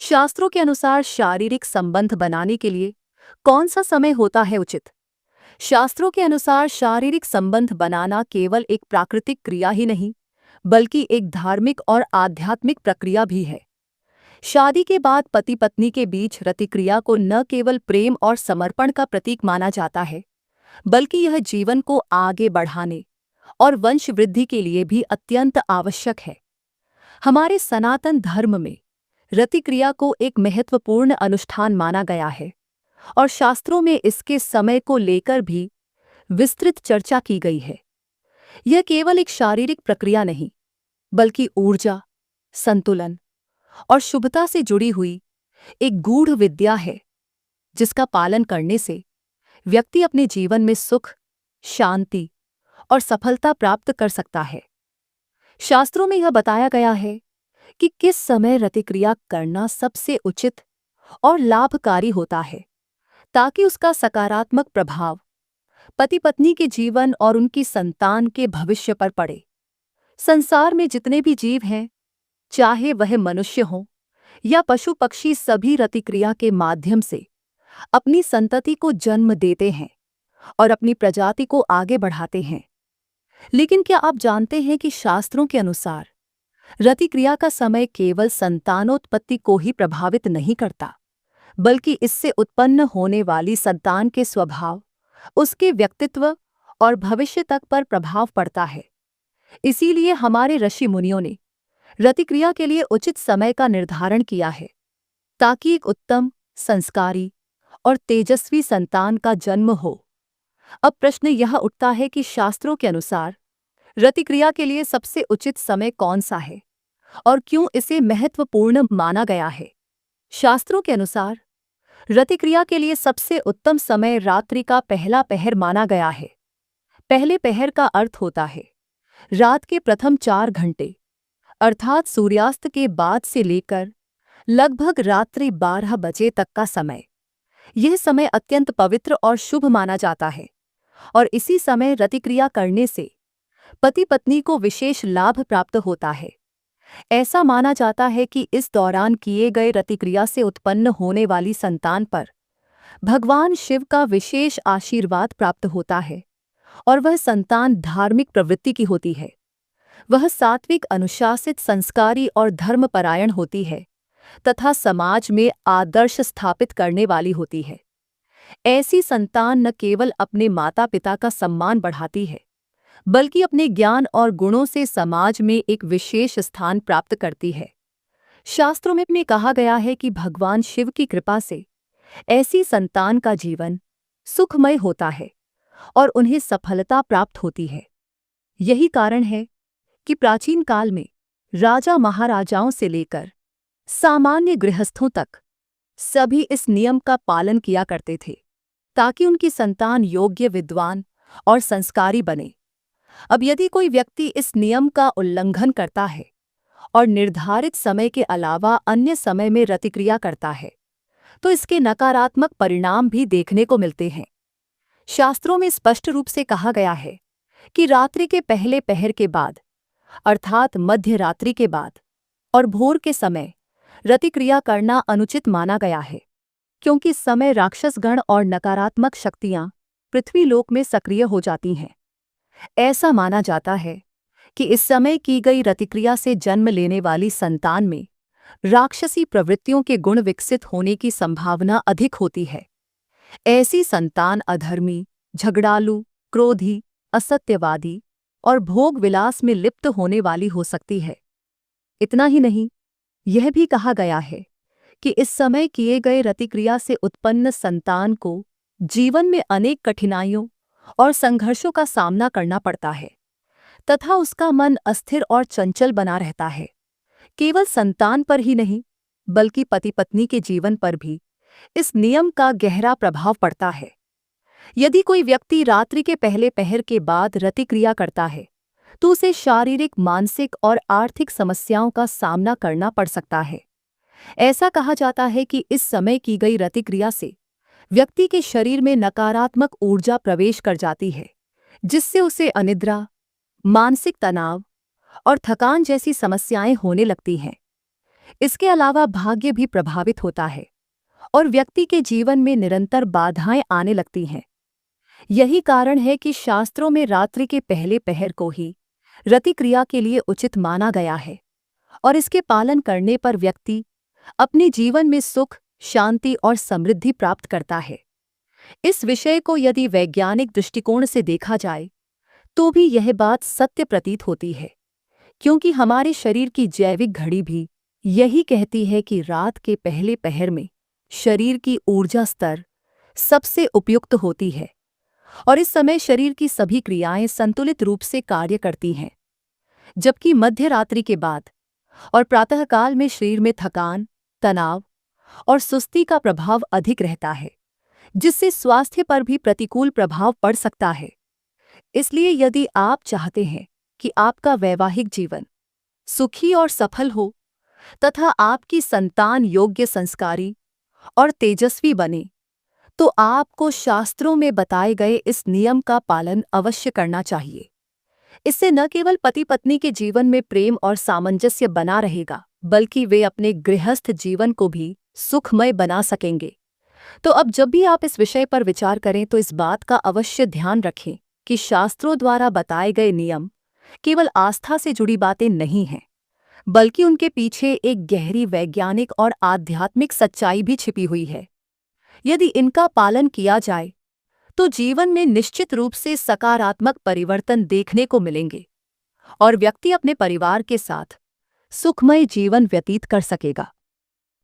शास्त्रों के अनुसार शारीरिक संबंध बनाने के लिए कौन सा समय होता है उचित? शास्त्रों के अनुसार शारीरिक संबंध बनाना केवल एक प्राकृतिक क्रिया ही नहीं, बल्कि एक धार्मिक और आध्यात्मिक प्रक्रिया भी है। शादी के बाद पति पत्नी के बीच रतिक्रिया को न केवल प्रेम और समर्पण का प्रतीक माना जाता है, बल्कि यह जीवन को आगे बढ़ाने और वंश वृद्धि के लिए भी अत्यंत आवश्यक है। हमारे सनातन धर्म में रतिक्रिया को एक महत्वपूर्ण अनुष्ठान माना गया है और शास्त्रों में इसके समय को लेकर भी विस्तृत चर्चा की गई है। यह केवल एक शारीरिक प्रक्रिया नहीं, बल्कि ऊर्जा, संतुलन और शुभता से जुड़ी हुई एक गूढ़ विद्या है, जिसका पालन करने से व्यक्ति अपने जीवन में सुख, शांति और सफलता प्राप्त कर सकता है। शास्त्रों में यह बताया गया है कि किस समय रतिक्रिया करना सबसे उचित और लाभकारी होता है, ताकि उसका सकारात्मक प्रभाव पति पत्नी के जीवन और उनकी संतान के भविष्य पर पड़े। संसार में जितने भी जीव हैं, चाहे वह मनुष्य हो या पशु पक्षी, सभी रतिक्रिया के माध्यम से अपनी संतति को जन्म देते हैं और अपनी प्रजाति को आगे बढ़ाते हैं। लेकिन क्या आप जानते हैं कि शास्त्रों के अनुसार रतिक्रिया का समय केवल संतानोत्पत्ति को ही प्रभावित नहीं करता, बल्कि इससे उत्पन्न होने वाली संतान के स्वभाव, उसके व्यक्तित्व और भविष्य तक पर प्रभाव पड़ता है। इसीलिए हमारे ऋषि मुनियों ने रतिक्रिया के लिए उचित समय का निर्धारण किया है, ताकि एक उत्तम, संस्कारी और तेजस्वी संतान का जन्म हो। अब प्रश्न यह उठता है कि शास्त्रों के अनुसार रतिक्रिया के लिए सबसे उचित समय कौन सा है और क्यों इसे महत्वपूर्ण माना गया है? शास्त्रों के अनुसार रतिक्रिया के लिए सबसे उत्तम समय रात्रि का पहला पहर माना गया है। पहले पहर का अर्थ होता है रात के प्रथम 4 घंटे, अर्थात सूर्यास्त के बाद से लेकर लगभग रात्रि 12 बजे तक का समय। यह समय अत्यंत पवित्र और शुभ माना जाता है और इसी समय रतिक्रिया करने से पति पत्नी को विशेष लाभ प्राप्त होता है। ऐसा माना जाता है कि इस दौरान किए गए रतिक्रिया से उत्पन्न होने वाली संतान पर भगवान शिव का विशेष आशीर्वाद प्राप्त होता है और वह संतान धार्मिक प्रवृत्ति की होती है। वह सात्विक, अनुशासित, संस्कारी और धर्मपरायण होती है तथा समाज में आदर्श स्थापित करने वाली होती है। ऐसी संतान न केवल अपने माता पिता का सम्मान बढ़ाती है, बल्कि अपने ज्ञान और गुणों से समाज में एक विशेष स्थान प्राप्त करती है। शास्त्रों में कहा गया है कि भगवान शिव की कृपा से ऐसी संतान का जीवन सुखमय होता है और उन्हें सफलता प्राप्त होती है। यही कारण है कि प्राचीन काल में राजा महाराजाओं से लेकर सामान्य गृहस्थों तक सभी इस नियम का पालन किया करते थे, ताकि उनकी संतान योग्य, विद्वान और संस्कारी बने। अब यदि कोई व्यक्ति इस नियम का उल्लंघन करता है और निर्धारित समय के अलावा अन्य समय में रतिक्रिया करता है, तो इसके नकारात्मक परिणाम भी देखने को मिलते हैं। शास्त्रों में स्पष्ट रूप से कहा गया है कि रात्रि के पहले पहर के बाद, अर्थात मध्य रात्रि के बाद और भोर के समय रतिक्रिया करना अनुचित माना गया है, क्योंकि इस समय राक्षसगण और नकारात्मक शक्तियां पृथ्वी लोक में सक्रिय हो जाती हैं। ऐसा माना जाता है कि इस समय की गई रतिक्रिया से जन्म लेने वाली संतान में राक्षसी प्रवृत्तियों के गुण विकसित होने की संभावना अधिक होती है। ऐसी संतान अधर्मी, झगड़ालू, क्रोधी, असत्यवादी और भोग विलास में लिप्त होने वाली हो सकती है। इतना ही नहीं, यह भी कहा गया है कि इस समय किए गए रतिक्रिया से उत्पन्न संतान को जीवन में अनेक कठिनाइयों और संघर्षों का सामना करना पड़ता है तथा उसका मन अस्थिर और चंचल बना रहता है। केवल संतान पर ही नहीं, बल्कि पति पत्नी के जीवन पर भी इस नियम का गहरा प्रभाव पड़ता है। यदि कोई व्यक्ति रात्रि के पहले पहर के बाद रतिक्रिया करता है, तो उसे शारीरिक, मानसिक और आर्थिक समस्याओं का सामना करना पड़ सकता है। ऐसा कहा जाता है कि इस समय की गई रतिक्रिया से व्यक्ति के शरीर में नकारात्मक ऊर्जा प्रवेश कर जाती है, जिससे उसे अनिद्रा, मानसिक तनाव और थकान जैसी समस्याएं होने लगती हैं। इसके अलावा भाग्य भी प्रभावित होता है और व्यक्ति के जीवन में निरंतर बाधाएं आने लगती हैं। यही कारण है कि शास्त्रों में रात्रि के पहले पहर को ही रति क्रिया के लिए उचित माना गया है और इसके पालन करने पर व्यक्ति अपने जीवन में सुख, शांति और समृद्धि प्राप्त करता है। इस विषय को यदि वैज्ञानिक दृष्टिकोण से देखा जाए तो भी यह बात सत्य प्रतीत होती है, क्योंकि हमारे शरीर की जैविक घड़ी भी यही कहती है कि रात के पहले पहर में शरीर की ऊर्जा स्तर सबसे उपयुक्त होती है और इस समय शरीर की सभी क्रियाएं संतुलित रूप से कार्य करती हैं। जबकि मध्य रात्रि के बाद और प्रातःकाल में शरीर में थकान, तनाव और सुस्ती का प्रभाव अधिक रहता है, जिससे स्वास्थ्य पर भी प्रतिकूल प्रभाव पड़ सकता है। इसलिए यदि आप चाहते हैं कि आपका वैवाहिक जीवन सुखी और सफल हो तथा आपकी संतान योग्य, संस्कारी और तेजस्वी बने, तो आपको शास्त्रों में बताए गए इस नियम का पालन अवश्य करना चाहिए। इससे न केवल पति पत्नी के जीवन में प्रेम और सामंजस्य बना रहेगा, बल्कि वे अपने गृहस्थ जीवन को भी सुखमय बना सकेंगे। तो अब जब भी आप इस विषय पर विचार करें तो इस बात का अवश्य ध्यान रखें कि शास्त्रों द्वारा बताए गए नियम केवल आस्था से जुड़ी बातें नहीं हैं, बल्कि उनके पीछे एक गहरी वैज्ञानिक और आध्यात्मिक सच्चाई भी छिपी हुई है। यदि इनका पालन किया जाए तो जीवन में निश्चित रूप से सकारात्मक परिवर्तन देखने को मिलेंगे और व्यक्ति अपने परिवार के साथ सुखमय जीवन व्यतीत कर सकेगा।